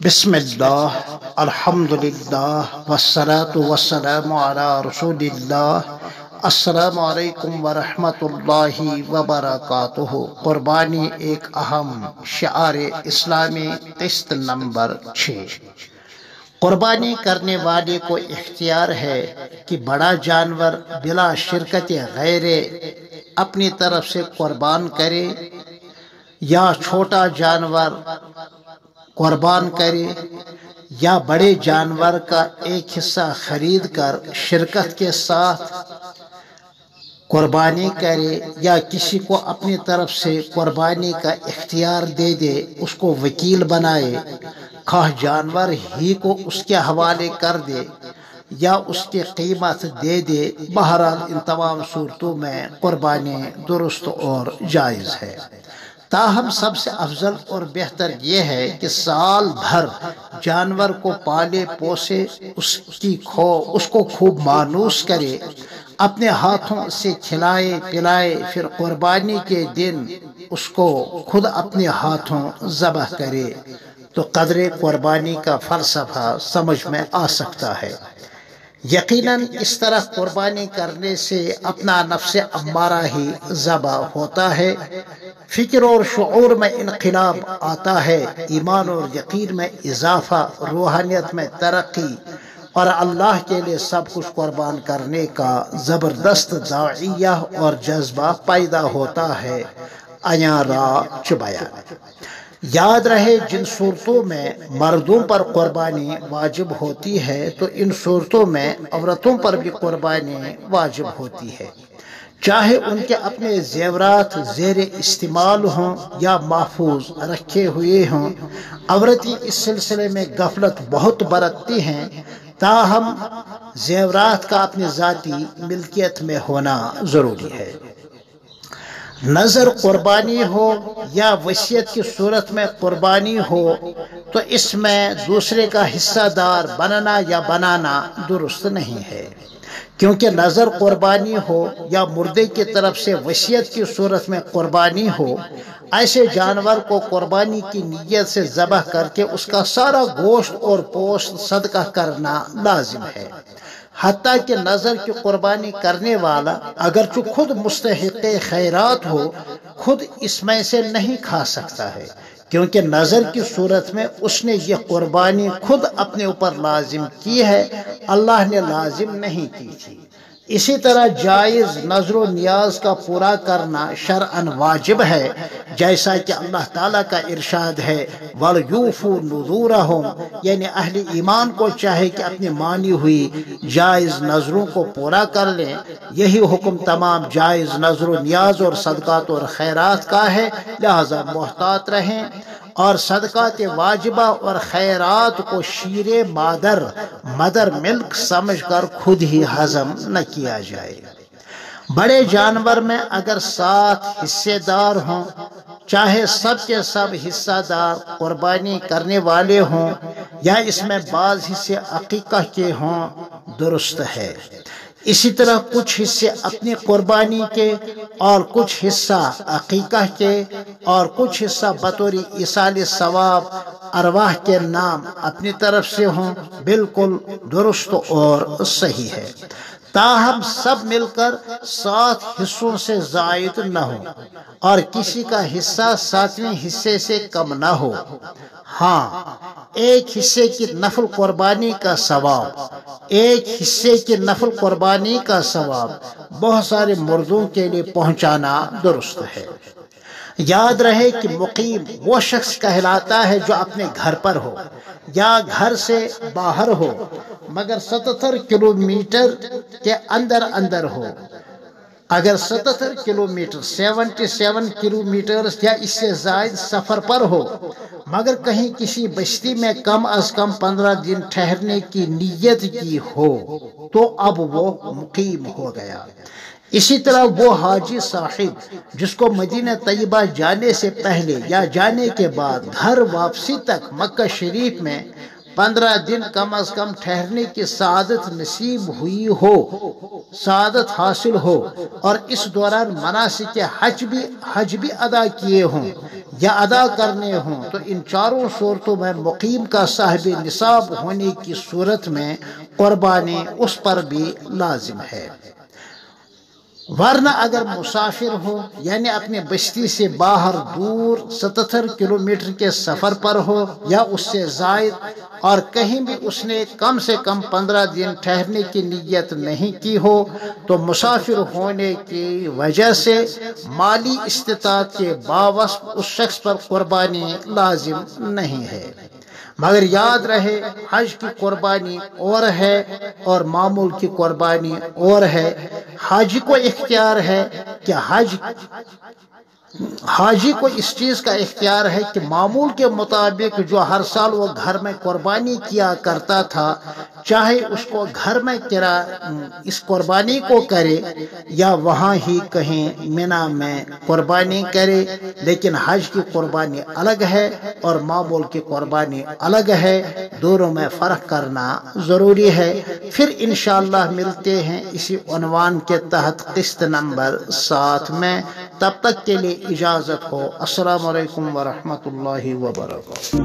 बिस्मिल्लाह अल्हम्दुलिल्लाह वस्सलातु वस्सलामु अला रसूलिल्लाह। अस्सलामु अलैकुम वरहमतुल्लाहि वबरकातुहु। कुर्बानी एक अहम शिआर इस्लामी किस्त नंबर 6। कुर्बानी करने वाले को इख्तियार है कि बड़ा जानवर बिला शिरकत गैरे अपनी तरफ से कुर्बान करे या छोटा जानवर कुर्बान करे या बड़े जानवर का एक हिस्सा खरीद कर शिरकत के साथ कुर्बानी करे या किसी को अपनी तरफ से कुर्बानी का इख्तियार दे दे, उसको वकील बनाए, खाह जानवर ही को उसके हवाले कर दे या उसकी कीमत दे दे। बहरहाल इन तमाम सूरतों में कुर्बानी दुरुस्त और जायज़ है। ताहम सबसे अफजल और बेहतर यह है कि साल भर जानवर को पाले पोसे, उसको खूब मानूस करे, अपने हाथों से खिलाए पिलाए, फिर कुर्बानी के दिन उसको खुद अपने हाथों ज़बह करे तो कदरे कुर्बानी का फ़लसफ़ा समझ में आ सकता है। यकीनन इस तरह कुर्बानी करने से अपना नफ्स अम्मारा ही ज़बा होता है, फिक्र और शऊर में इनक़िलाब आता है, ईमान और यकीन में इजाफा, रूहानियत में तरक्की और अल्लाह के लिए सब कुछ कुर्बान करने का ज़बरदस्त दाइया और जज्बा पैदा होता है। अयारा चुबाया। याद रहे, जिन सूरतों में मर्दों पर कुर्बानी वाजिब होती है तो इन सूरतों में औरतों पर भी कुर्बानी वाजिब होती है, चाहे उनके अपने जेवरात ज़ेर इस्तेमाल हों या महफूज रखे हुए हों। औरतें इस सिलसिले में गफलत बहुत बरतती हैं, ताहम जेवरात का अपनी ज़ाती मिल्कियत में होना ज़रूरी है। नज़र कुर्बानी हो या वसीयत की सूरत में कुर्बानी हो तो इसमें दूसरे का हिस्सादार बनना या बनाना दुरुस्त नहीं है, क्योंकि नज़र कुर्बानी हो या मुर्दे की तरफ से वसीयत की सूरत में कुर्बानी हो, ऐसे जानवर को कुर्बानी की नीयत से ज़बह करके उसका सारा गोश्त और पोस्ट सदका करना लाजिम है। हत्ता कि नज़र की कुर्बानी करने वाला अगरचि खुद मुस्तहिक़े खैरात हो, खुद इसमें से नहीं खा सकता है, क्योंकि नज़र की सूरत में उसने ये कुर्बानी खुद अपने ऊपर लाजिम की है, अल्लाह ने लाजिम नहीं की थी। इसी तरह जायज़ नज़रो नियाज का पूरा करना शरअन वाजिब है, जैसा कि अल्लाह ताला का इरशाद है, वल यूफू नुज़ूरहुम, यानी अहले ईमान को चाहे कि अपनी मानी हुई जायज़ नज़रों को पूरा कर लें। यही हुक्म तमाम जायज़ नज़रो नियाज और सदकात और खैरात का है, लिहाजा मोहतात रहें और सदकात वाजिबा और खैरात को शीरे मदर मिल्क समझकर खुद ही हजम न किया जाए। बड़े जानवर में अगर 7 हिस्सेदार हों, चाहे सब के सब हिस्सादार कुर्बानी करने वाले हों या इसमें बाज़ हिस्से अकीक़ा के हों, दुरुस्त है। इसी तरह कुछ हिस्से अपनी कुर्बानी के और कुछ हिस्सा अकीक़ा के और कुछ हिस्सा बतौरी इसाले सवाब अरवाह के नाम अपनी तरफ से हों, बिल्कुल दुरुस्त और सही है। ताहम सब मिलकर 7 हिस्सों से ज़ायद न हो और किसी का हिस्सा 7वें हिस्से से कम न हो। हाँ, एक हिस्से की नफल कुर्बानी का सवाब, एक हिस्से की नफल कुर्बानी का सवाब बहुत सारे मुर्दों के लिए पहुंचाना दुरुस्त है। याद रहे कि मुकीम वो शख्स कहलाता है जो अपने घर पर हो या घर से बाहर हो, मगर 77 किलोमीटर के अंदर हो। अगर 77 किलोमीटर 77 किलोमीटर या इससे ज़ायद सफ़र पर हो, मगर कहीं किसी बस्ती में कम अज़ कम 15 दिन ठहरने की नीयत की हो तो अब वो मुकीम हो गया। इसी तरह वो हाजी साहिब जिसको मदीना तैयबा जाने से पहले या जाने के बाद घर वापसी तक मक्का शरीफ में 15 दिन कम अज कम ठहरने की सआदत नसीब हुई हो, सआदत हासिल हो, और इस दौरान मनासिक हज भी अदा किए हों या अदा करने हों, तो इन चारों सूरतों में मुकीम का साहिब निसाब होने की सूरत में कुर्बानी उस पर भी लाजिम है। वरना अगर मुसाफिर हो यानी अपने बस्ती से बाहर दूर 77 किलोमीटर के सफर पर हो या उससे जायद, और कहीं भी उसने कम से कम 15 दिन ठहरने की नीयत नहीं की हो, तो मुसाफिर होने की वजह से माली इस्तिताअत के बावजूद उस शख्स पर कुर्बानी लाजिम नहीं है। मगर याद रहे, हज की कुर्बानी और है और मामूल की कुर्बानी और है। हाजी को इख्तियार है कि हाजी को इस चीज का इख्तियार है कि मामूल के मुताबिक जो हर साल वो घर में कुर्बानी किया करता था, चाहे उसको घर में इस कुर्बानी को करे या वहाँ ही कहीं मिना में कुर्बानी करे, लेकिन हज की कुर्बानी अलग है और मामूल की कुर्बानी अलग है, दोनों में फ़र्क करना ज़रूरी है। फिर इंशाअल्लाह मिलते हैं इसी उन्वान के तहत किस्त नंबर 7 में। तब तक के लिए इजाज़त हो। अस्सलामु अलैकुम व रहमतुल्लाहि व बरकातुहू।